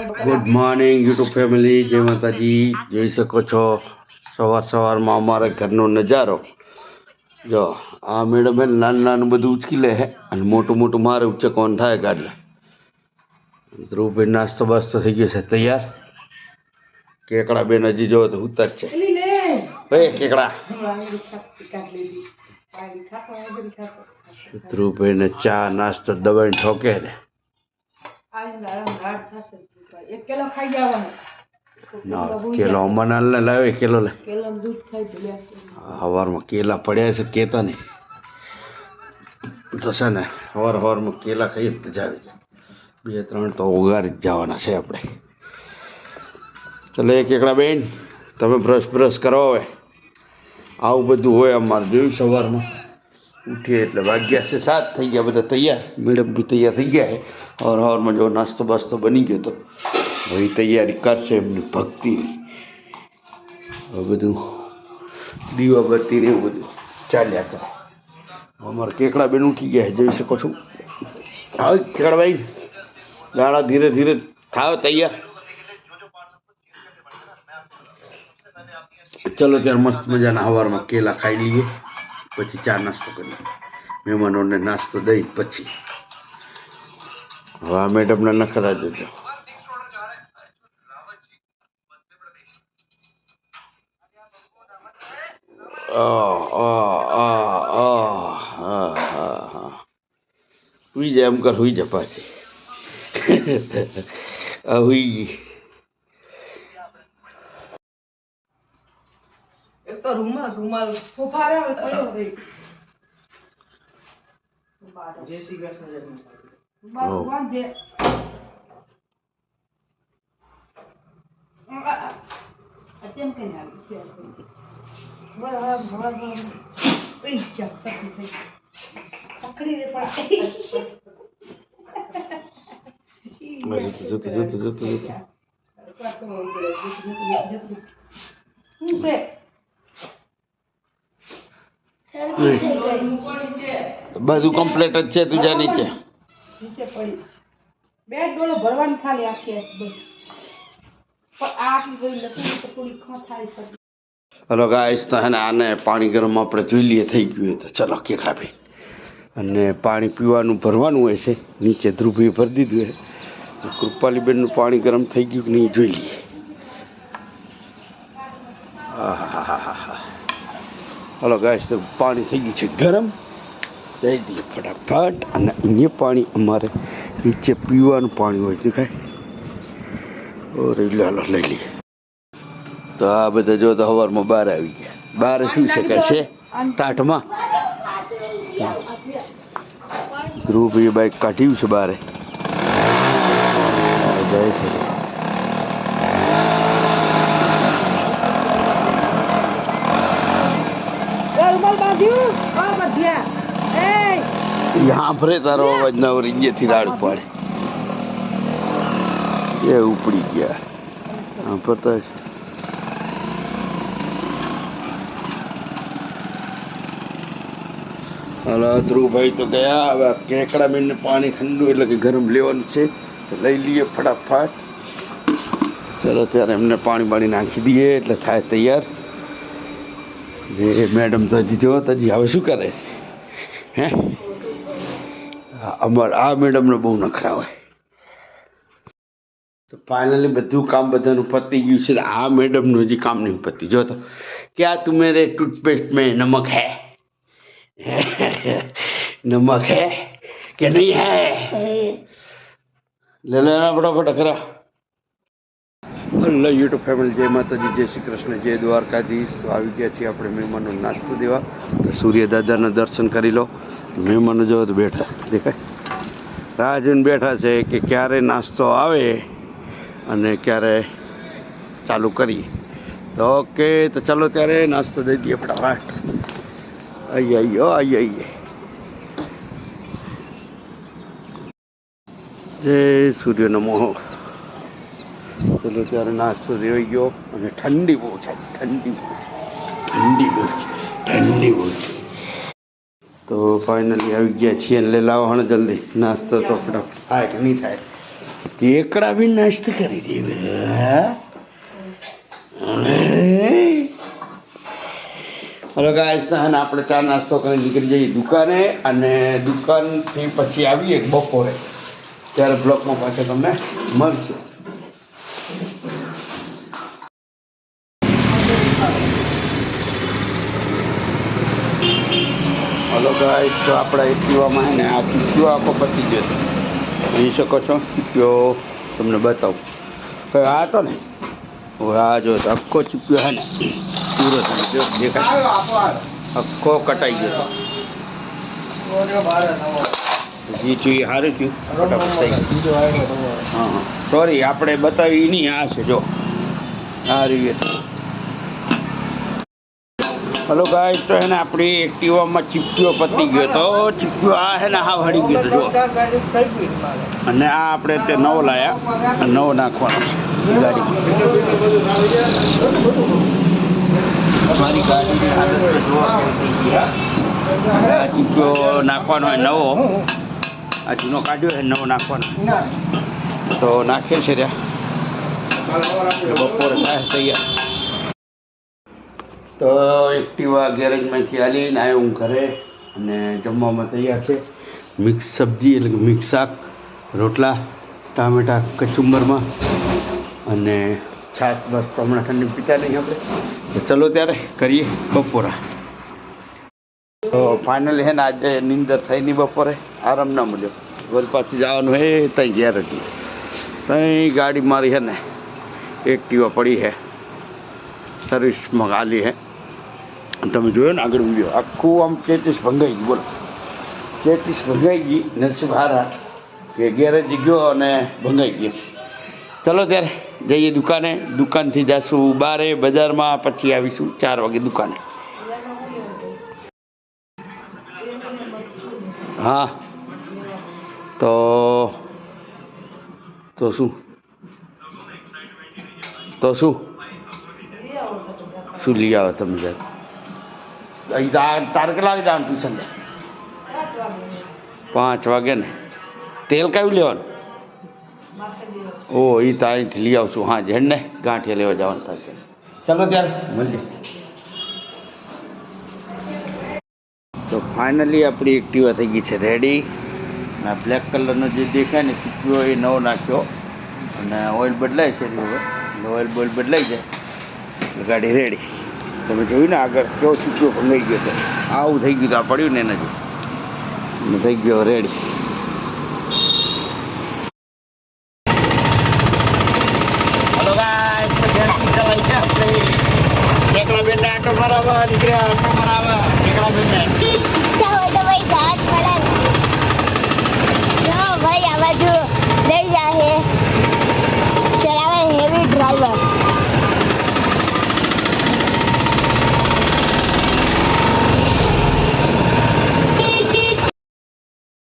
Good morning YouTube family, જય માતાજી. જોઈ શકો છો સવારમાં અમારા ઘરનો નજારો. જો આ મેડમ નાનું નાનું બધું ઉચકી લે હે અને મોટું મોટું મારે ઉચકવાનું થાય ગાડલે. ધ્રુવભાઈ નાસ્તો બાસ્તો થઈ ગયો છે તૈયાર. કેકડા બેન હજી જો તો ઉતર છે. કેકડા ધ્રુવભાઈને ચા નાસ્તો દબાઈને ઠોકે ને. કેલો અમનાલ ને લાવે કેલો લે. સવારમાં કેલા પડ્યા છે કેતા નહીં તો છે ને. સવારમાં કેલા ખાઈએ મજા આવી જાય. 2-3 તો ઉગારી જ જવાના છે આપણે. ચલો એક એકડા બેન તમે બ્રશ કરો. હવે આવું બધું હોય અમારે. જોયું સવારમાં ઉઠીએ એટલે વાગ્યા છે 7 થઈ ગયા. બધા તૈયાર. મેડમ બી તૈયાર થઈ ગયા છે. સવારમાં જો નાસ્તો બાસ્તો બની ગયો તો હવે તૈયારી કરશે એમની ભક્તિની. હવે બધું દીવા બત્તી ને એવું બધું ચાલ્યા કરે. અમારા કેકડા બેન ઉઠી ગયા છે, જોઈ શકો છો. હવે કેકડા ભાઈ ગાળા ધીરે ધીરે થાવ તૈયાર. ચલો ત્યારે મસ્ત મજાના સવારમાં કેલા ખાઈ લઈએ, પછી ચા નાસ્તો કરીએ. મહેમાનોને નાસ્તો દઈ પછી હવે આ મેડમને નખરા જોજો. હુઈ જાય એમ કર, હુઈ જા પાછી. હુઈ ગઈ. એક તો રૂમાલ ફોફારે પડ્યો રે. જય શ્રી કૃષ્ણ. રૂમાલ વાંધે અતેમ કે આવી છે. બરાબર પૈસા સખી થઈ પકડી રે પણ જોતો શું છે બધું કમ્પ્લીટ જ છે. તું જા નીચે પડી. 2 ડોલો ભરવાની ખાલી આખી બસ. પણ આટલી ગઈ નથી તો થોડી ખાઈ શકે. હલો ગાઈસ, તો હે ને આને પાણી ગરમ આપણે જોઈ લઈએ થઈ ગયું તો ચલો કેકડા ભાઈ. અને પાણી પીવાનું ભરવાનું હોય છે નીચે. ધ્રુવભાઈએ ભરી દીધું છે. કૃપાલીબેનનું પાણી ગરમ થઈ ગયું કે નહીં જોઈ લઈએ. હલો ગાઈસ, તો પાણી થઈ ગયું છે ગરમ. દઈ દઈએ ફટાફટ. અને અહીંયા પાણી અમારે નીચે પીવાનું પાણી હોય દેખાય. ઓરે હાલો લઈ લઈએ. તો આ બધા જો તો સવારમાં બહાર આવી ગયા. બહાર શું છે કે છે ટાઢમાં. ધ્રુવભાઈએ બાઇક કાઢ્યું છે બહાર. જાય છે સાંભળે તારો અવાજ ના વળી અહીંયાથી રાડ પાડે. એ ઉપડી ગયા સાંભળતા છે. હલો ધ્રુવભાઈ તો ગયા. હવે કેકડા બેનને પાણી ઠંડુ એટલે કે ગરમ લેવાનું છે તો લઈ લઈએ ફટાફટ. ચલો ત્યારે એમને પાણી નાખી દઈએ એટલે થાય તૈયાર. મેડમ તો હજી જો હજી હવે શું કરે હે. અમારે આ મેડમને બહુ નખરા હોય. તો ફાઇનલી બધું કામ બધાનું પતી ગયું છે. આ મેડમનું હજી કામ નહીં પતી. જો તો ક્યાં તું મેરે ટૂથપેસ્ટ મેં નમક હે नमक है कि नहीं है? ले लेना फटाफट खरा. હલો યુટ્યુબ ફેમિલી, જય માતાજી, જય શ્રી કૃષ્ણ, જય દ્વારકાધીશ. તો આવી ગયા છીએ આપણે મહેમાનો નાસ્તો દેવા. તો સૂર્ય દાદાના દર્શન કરી લો. મહેમાનો જો તો બેઠા દેખાય. રાહ જોઈને બેઠા છે કે ક્યારે નાસ્તો આવે અને ક્યારે ચાલુ કરીએ. તો ઓકે, તો ચાલો ત્યારે નાસ્તો દઈ દઈએ ફટાફટ. આઈએ જય સૂર્ય નમો. ચલો ત્યારે નાસ્તો દેવાઈ ગયો. અને ઠંડી બહુ છે. તો ફાઇનલી આવી ગયા છીએ. લઈ લાવો હણે જલ્દી નાસ્તો તો ફટાફટ થાય કે નહીં થાય. એકડા બી નાસ્તો કરી દેવે હલો ગાઈસ અને આપણે ચા નાસ્તો કરી નીકળી જઈએ દુકાને અને દુકાનથી પછી આવીએ બપોરે ત્યારે બ્લોકમાં પાછળ તમને મળશે. હલો ગાઈસ તો આપણા એક્ટિવામાં હે ને આ ચીક્યો આખો પતી ગયો છે જોઈ શકો છો. ચીક્યો તમને બતાવું કઈ આ હતો ને હવે આ જો આખો ચીક્યો હે ને પૂરો થાય જો દેખાય આખો કટાઈ ગયો જી થયું સારું થયું ફટાફટ થઈ ગયું. હા હા સોરી આપણે બતાવી નહીં આ છે જો આ રીતે. હલો ગાઈસ તો હે ને આપણી એક્ટિવામાં ચીપ્યો પતી ગયો તો ચીપ્યો આ હે ને હા હળી ગયો તો જો અને આ આપણે તે નવો લાયા નવો નાખવાનો છે ગાડી મારી ગાડીની હાલત જોવા થઈ ગઈ. આ ચીપ્યો નાખવાનો હોય નવો આ જૂનો કાઢ્યો છે નવો નાખવાનો તો નાખીએ છે ત્યાં બપોરે થાય તૈયાર. તો એક્ટિવા ગેરેજમાંથી હાલીને આવ્યો હું ઘરે અને જમવામાં તૈયાર છે મિક્સ સબ્જી એટલે કે મિક્સ શાક રોટલા ટામેટા કચુંબરમાં અને છાશ બસ તો હમણાં ઠંડી પીતા નહીં આપણે તો ચલો ત્યારે કરીએ બપોરા. તો ફાઇનલી છે ને આજે નીંદર થઈ નહીં બપોરે આરામ ના મળ્યો વલ પાછી જવાનું હે ત્યાં ઘેર હતી ત્યાં ગાડી મારી છે ને એક્ટિવા પડી છે સર્વિસમાં ગાલી હે તમે જોયો ને આગળ વિડીયો આખું આમ 33 ભંગાઈ ગઈ બોલો 33 ભંગાઈ ગઈ નરસિંહ હારા કે ગેરેજ ગયો અને ભંગાઈ ગયો. ચલો ત્યારે જઈએ દુકાને દુકાનથી જઈશું બારે બજારમાં પછી આવીશું 4 વાગે દુકાને. હા તો શું શું લઈ આવો તમે જ્યારે અહીં તારે કેટલા વાગે જવાનું ટ્યુશન 5 વાગે ને તેલ કયું લેવાનું ઓ એ તો અહીંથી લઈ આવશું હા ઝેડ ને ગાંઠિયા લેવા જવાનું થાય. ચાલો ત્યારે મળીએ. તો ફાઇનલી આપણી એક્ટિવા થઈ ગઈ છે રેડી અને બ્લેક કલરનો જે દેખાય ને ચીક્યો એ નવો નાખ્યો અને ઓઇલ બદલાય છે હવે ઓઇલ બોઇલ બદલાઈ જાય એટલે ગાડી રેડી. તમે જોયું ને આગળ કેવો ચીક્યો ભંગાઈ ગયો હતો આવું થઈ ગયું તો આ પડ્યું ને એના જેવું થઈ ગયો રેડી. હલો ગાઈસ એકલા બેન આટો મરાવા નીકળ્યા આટો મરાવા એકલા બેન ચાલો તો ભાઈ જાત પડે જો ભાઈ આ બાજુ લઈ જાય ચલાવે હેવી ડ્રાઈવર.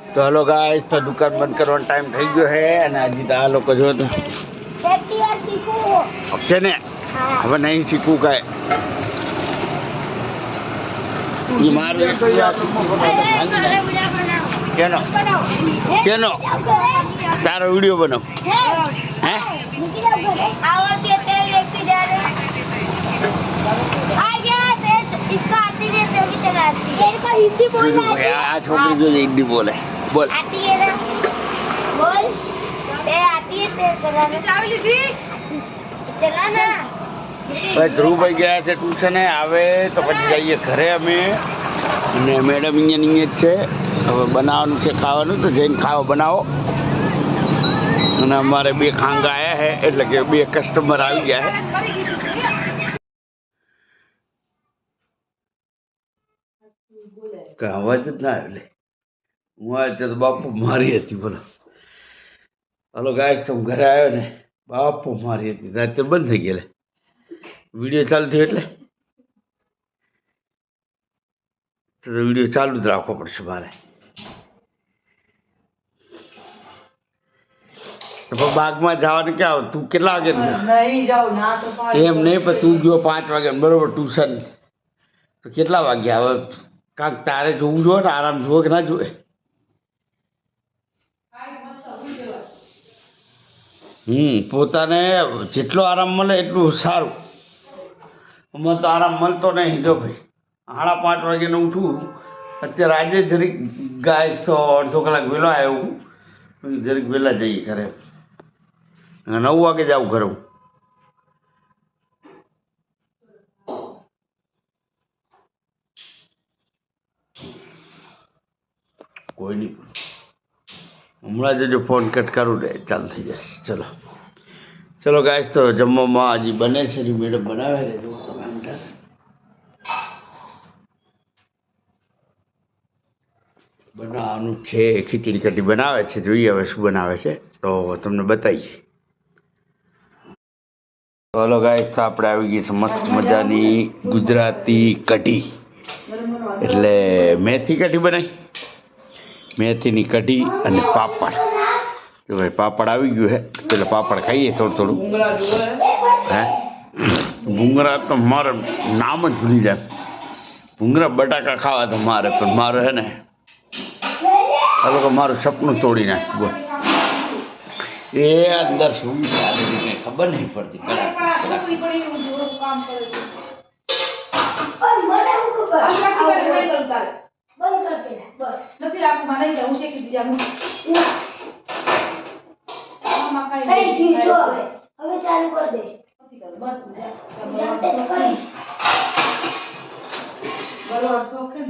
તો હલો ગાઈસ તો દુકાન બંધ કરવાનો ટાઈમ થઈ ગયો છે અને હજી તો આ લોકો જો તો એક્ટિવા શીખવું છે ને હવે નહીં શીખવું કાંઈ એ મારું કેનો કેનો તારો વિડીયો બનાવ હે आवड़ती तेल लेके जा रहे आ गया इसको आती है तभी चलाती तेरे को हिंदी बोलना આ છોકરી જો હિન્દી બોલે બોલ आती है ना बोल तेरे आती है तेरे चलाना चाबी लीधी चलाना. ભાઈ ધ્રુવભાઈ ગયા છે ટ્યુશને આવે તો પછી જઈએ ઘરે અમે અને મેડમ અહીંયા જ છે હવે બનાવવાનું છે ખાવાનું તો જઈને ખાવા બનાવો અને અમારે 2 ખાંગા આવ્યા છે એટલે કે 2 કસ્ટમર આવી ગયા છે અવાજ જ ના એટલે હું આવે તો બાપુ મારી હતી બોલો. હલો ગાઈસ તો હું ઘરે આવ્યો ને બાપુ મારી હતી રાતે બંધ થઈ ગયેલા વિડીયો ચાલુ થયો એટલે તો વિડીયો ચાલુ જ રાખવો પડશે મારે. તો પણ બાગમાં જવાનું ક્યાં તું કેટલા વાગે નહીં જાઉં ના તો એમ નહીં પણ તું ગયો 5 વાગે બરોબર ટ્યુશન તો કેટલા વાગ્યા હવે કાંક તારે જોવું જોઈએ ને આરામ જુઓ કે ના જુએ પોતાને જેટલો આરામ મળે એટલું સારું. અમારે તો આરામ મળતો નહીં. જો ભાઈ 5:30 વાગ્યાને ઉઠું. અત્યારે આજે જરીક ગાય તો અડધો કલાક વહેલો આવ્યો હું. જરીક વહેલા જઈએ ઘરે. 9 વાગે જાઉં ઘરે હું. કોઈ નહીં, હમણાં જ જો ફોન કટ કરું ને ચાલુ થઈ જશે. ચલો ગાઈસ, તો જમવામાં હજી બને છે. મેડમ બનાવે છે. જો તમે અંદર બનાવવાનું છે. ખીચડી કઢી બનાવે છે. જોઈએ હવે શું બનાવે છે તો તમને બતાવીએ. હલો ગાઈસ, તો આપણે આવી ગઈ છે મસ્ત મજાની ગુજરાતી કઢી. એટલે મેથી કઢી બનાવી. મેથીની કઢી અને પાપડ. જો ભાઈ પાપડ આવી ગયું છે. પેલા પાપડ ખાઈએ થોડું. હે ભૂંગળા તો મારે નામ જ ભૂલી જાય. ભૂંગળા બટાકા ખાવા તો મારે, પણ મારે હે ને આ લોકો મારું સપનું તોડી નાખ્યું. બોલ એ અંદર શું ચાલે છે કંઈ ખબર નહીં પડતી. નથી રાખું, મને જવું છે કે બીજા હવે ચાલુ કરી દે. બરોબર શોખ ને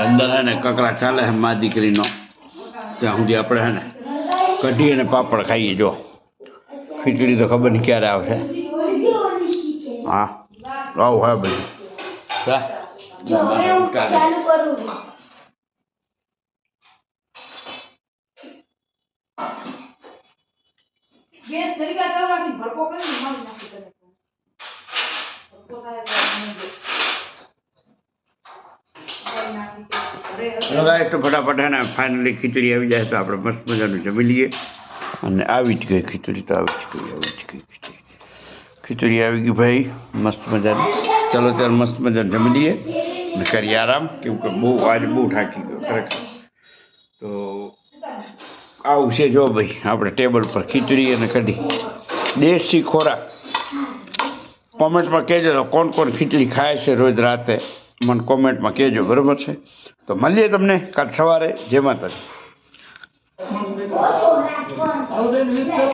અંદર હે ને કકડા ચાલે છે મા દીકરીનો. ત્યાં સુધી આપણે હે ને કઢી અને પાપડ ખાઈએ. જો ખીચડી તો ખબર નહીં ક્યારે આવશે. હા આવું હા બધું. ચાલુ કરું. ગેસ તરીકે કરવાની ભડકો કરીને મારી નાખી તમે. ભડકો થાય તો લગાય તો ફટાફટ હે ને ફાઇનલી ખીચડી આવી જાય તો આપણે મસ્ત મજાનું જમી લઈએ. અને આવી જ ગઈ ખીચડી. તો આવી જ ગઈ ખીચડી આવી ગઈ ભાઈ મસ્ત મજાની. ચલો ત્યારે મસ્ત મજાનું જમી લઈએ અને કરીએ આરામ. કેમ કે આજે બહુ થાકી ગયો ખરેખર. તો આવું છે જો ભાઈ આપણે ટેબલ પર ખીચડી અને કઢી, દેશી ખોરાક. કોમેન્ટમાં કહેજો તો કોણ ખીચડી ખાય છે રોજ રાતે. મને કોમેન્ટમાં કહેજો, બરાબર છે? તો મળીએ તમને કાલ સવારે. જય માતાજી.